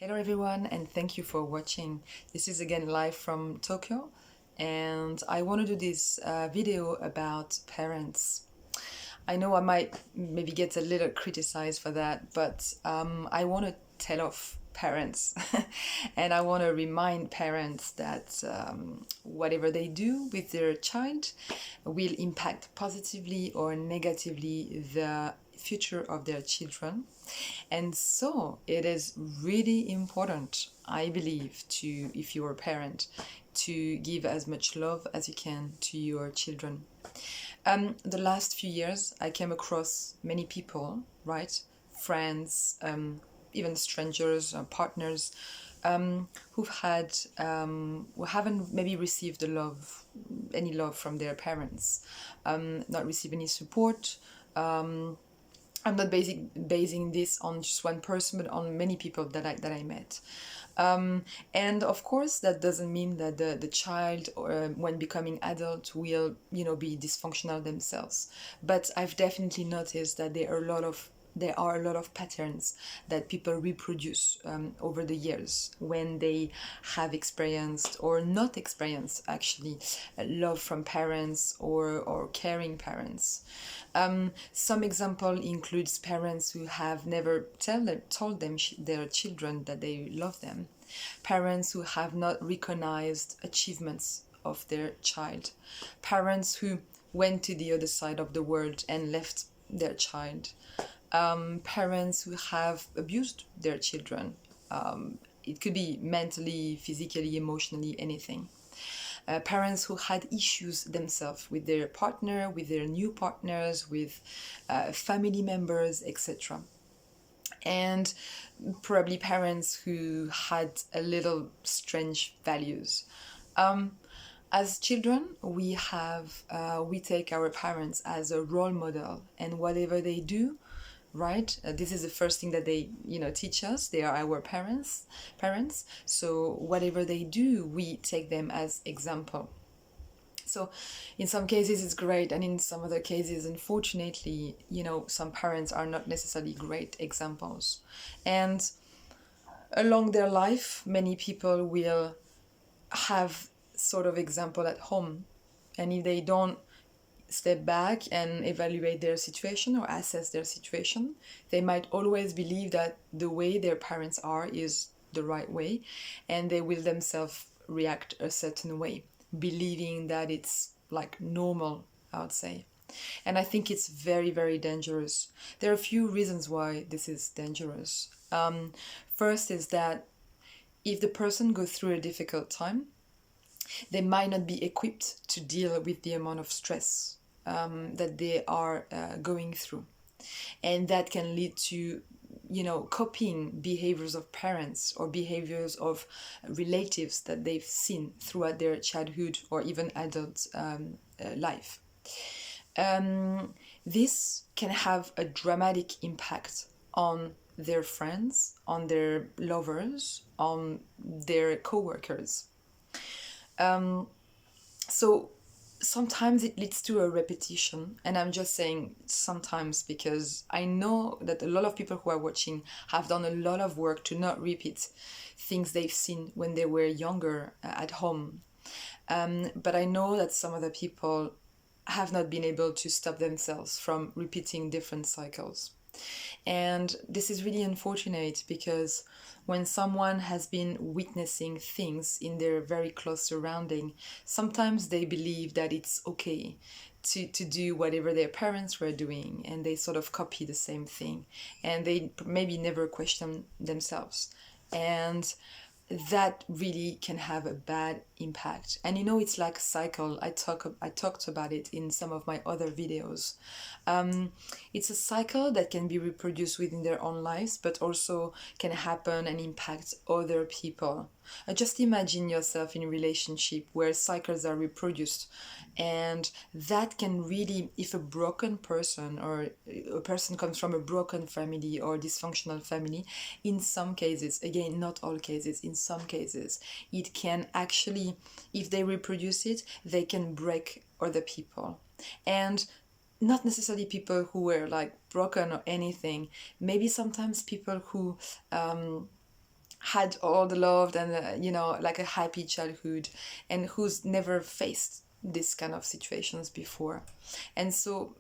Hello everyone, and thank you for watching. This is again live from Tokyo, and I want to do this video about parents. I know I might maybe get a little criticized for that, but I want to tell off parents and I want to remind parents that whatever they do with their child will impact positively or negatively the future of their children. And so it is really important, I believe, to, if you're a parent, to give as much love as you can to your children. The last few years, I came across many people, right? Friends, even strangers, partners, who haven't maybe received any love from their parents, not received any support. I'm not basing this on just one person, but on many people that I met. And of course, that doesn't mean that the child, when becoming adult, will be dysfunctional themselves. But I've definitely noticed that there are a lot of patterns that people reproduce over the years when they have experienced or not experienced actually love from parents or caring parents. Some example includes parents who have never told their children that they love them, parents who have not recognized achievements of their child, parents who went to the other side of the world and left their child, parents who have abused their children. It could be mentally, physically, emotionally, anything. Parents who had issues themselves with their partner, with their new partners, with family members, etc. And probably parents who had a little strange values. As children, we take our parents as a role model, and whatever they do, right? This is the first thing that they teach us. They are our parents. So whatever they do, we take them as example. So in some cases it's great, and in some other cases, unfortunately, some parents are not necessarily great examples. And along their life, many people will have sort of example at home, and if they don't step back and evaluate their situation or assess their situation, they might always believe that the way their parents are is the right way, and they will themselves react a certain way, believing that it's like normal, I would say. And I think it's very, very dangerous. There are a few reasons why this is dangerous. First is that if the person goes through a difficult time, they might not be equipped to deal with the amount of stress that they are going through. And that can lead to copying behaviors of parents or behaviors of relatives that they've seen throughout their childhood or even adult life. This can have a dramatic impact on their friends, on their lovers, on their co-workers. So sometimes it leads to a repetition, and I'm just saying sometimes because I know that a lot of people who are watching have done a lot of work to not repeat things they've seen when they were younger at home. But I know that some other people have not been able to stop themselves from repeating different cycles. And this is really unfortunate because when someone has been witnessing things in their very close surrounding, sometimes they believe that it's okay to do whatever their parents were doing, and they sort of copy the same thing, and they maybe never question themselves. And that really can have a bad impact. And it's like a cycle. I talked about it in some of my other videos. It's a cycle that can be reproduced within their own lives, but also can happen and impact other people. Just imagine yourself in a relationship where cycles are reproduced, and that can really, if a broken person or a person comes from a broken family or dysfunctional family, in some cases, again, not all cases, in some cases, it can actually, if they reproduce it, they can break other people. And not necessarily people who were like broken or anything, maybe sometimes people who had all the love and like a happy childhood, and who's never faced this kind of situations before. And so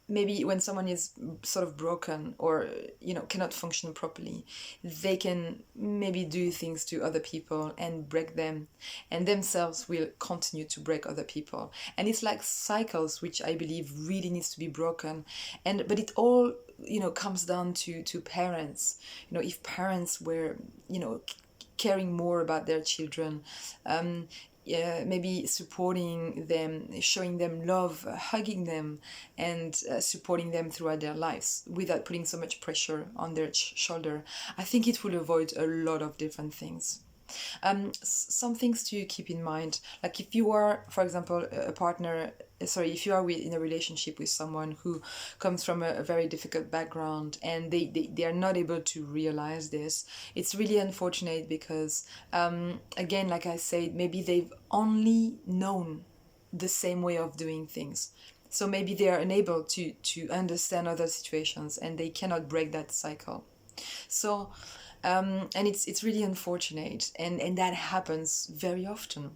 maybe when someone is sort of broken, or cannot function properly, they can maybe do things to other people and break them, and themselves will continue to break other people. And it's like cycles, which I believe really needs to be broken. And but it all comes down to parents. If parents were caring more about their children, yeah, maybe supporting them, showing them love, hugging them, and supporting them throughout their lives without putting so much pressure on their shoulder, I think it will avoid a lot of different things. Some things to keep in mind, like if you are, for example, a partner, sorry, if you are in a relationship with someone who comes from a very difficult background, and they are not able to realize this, it's really unfortunate because, again, like I said, maybe they've only known the same way of doing things. So maybe they are unable to understand other situations, and they cannot break that cycle. So and it's really unfortunate, and that happens very often.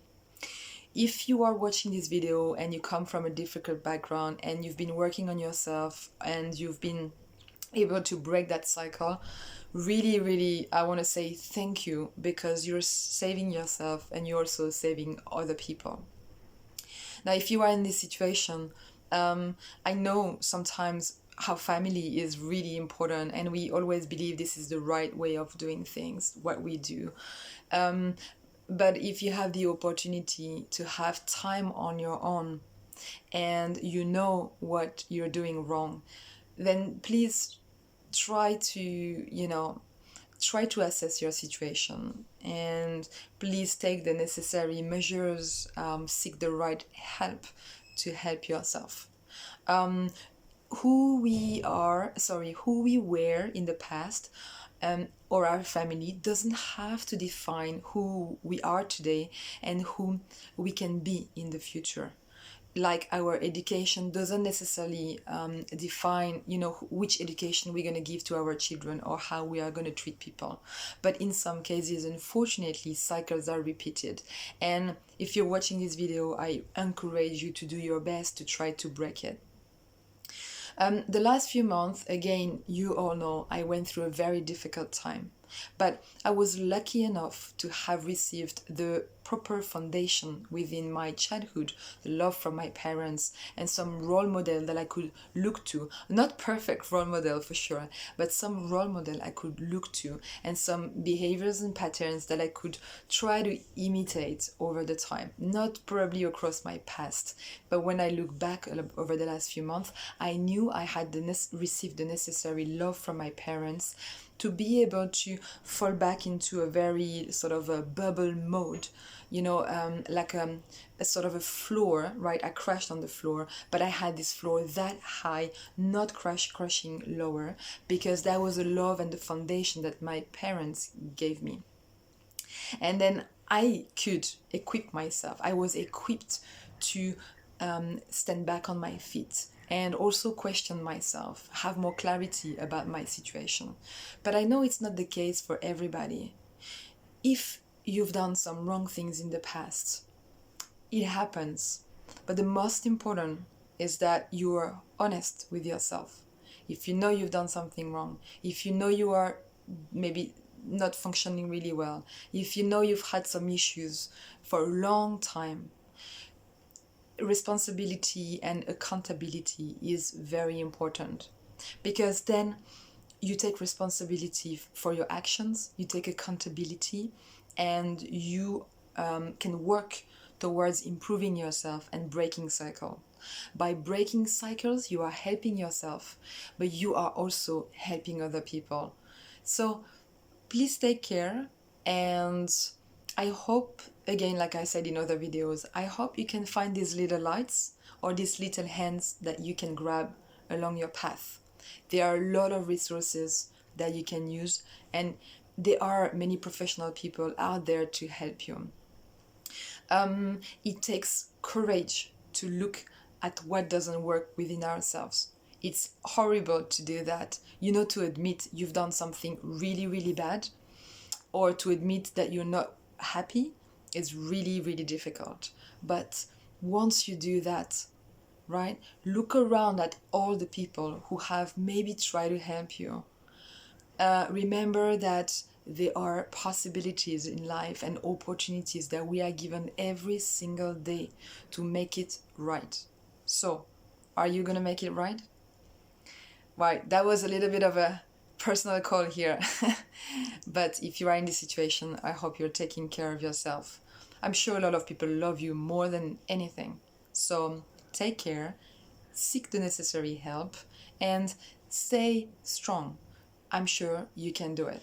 If you are watching this video and you come from a difficult background, and you've been working on yourself, and you've been able to break that cycle, really, really, I want to say thank you, because you're saving yourself and you're also saving other people. Now, if you are in this situation, I know sometimes how family is really important, and we always believe this is the right way of doing things, what we do. Um, but if you have the opportunity to have time on your own, and you know what you're doing wrong, then please try to, try to assess your situation, and please take the necessary measures, seek the right help to help yourself. Um, who we were in the past, or our family, doesn't have to define who we are today and who we can be in the future. Like our education doesn't necessarily define, which education we're going to give to our children, or how we are going to treat people. But in some cases, unfortunately, cycles are repeated. And if you're watching this video, I encourage you to do your best to try to break it. The last few months, again, you all know I went through a very difficult time, but I was lucky enough to have received the proper foundation within my childhood, the love from my parents, and some role model that I could look to. Not perfect role model for sure, but some role model I could look to, and some behaviors and patterns that I could try to imitate over the time. Not probably across my past, but when I look back over the last few months, I knew I had received the necessary love from my parents to be able to fall back into a very sort of a bubble mode, like a sort of a floor, right? I crashed on the floor, but I had this floor that high, not crashing lower, because that was the love and the foundation that my parents gave me. And then I could equip myself. I was equipped to stand back on my feet, and also question myself, have more clarity about my situation. But I know it's not the case for everybody. If you've done some wrong things in the past, it happens. But the most important is that you are honest with yourself. If you know you've done something wrong, if you know you are maybe not functioning really well, if you know you've had some issues for a long time, responsibility and accountability is very important, because then you take responsibility for your actions, you take accountability, and you can work towards improving yourself and breaking cycle. By breaking cycles, you are helping yourself, but you are also helping other people. So please take care, and I hope, again, like I said in other videos, I hope you can find these little lights or these little hands that you can grab along your path. There are a lot of resources that you can use, and there are many professional people out there to help you. It takes courage to look at what doesn't work within ourselves. It's horrible to do that, to admit you've done something really, really bad, or to admit that you're not happy is really, really difficult. But once you do that, right, look around at all the people who have maybe tried to help you. Remember that there are possibilities in life and opportunities that we are given every single day to make it right. So, are you gonna make it right? Right, that was a little bit of a personal call here. But if you are in this situation, I hope you're taking care of yourself. I'm sure a lot of people love you more than anything. So take care, seek the necessary help, and stay strong. I'm sure you can do it.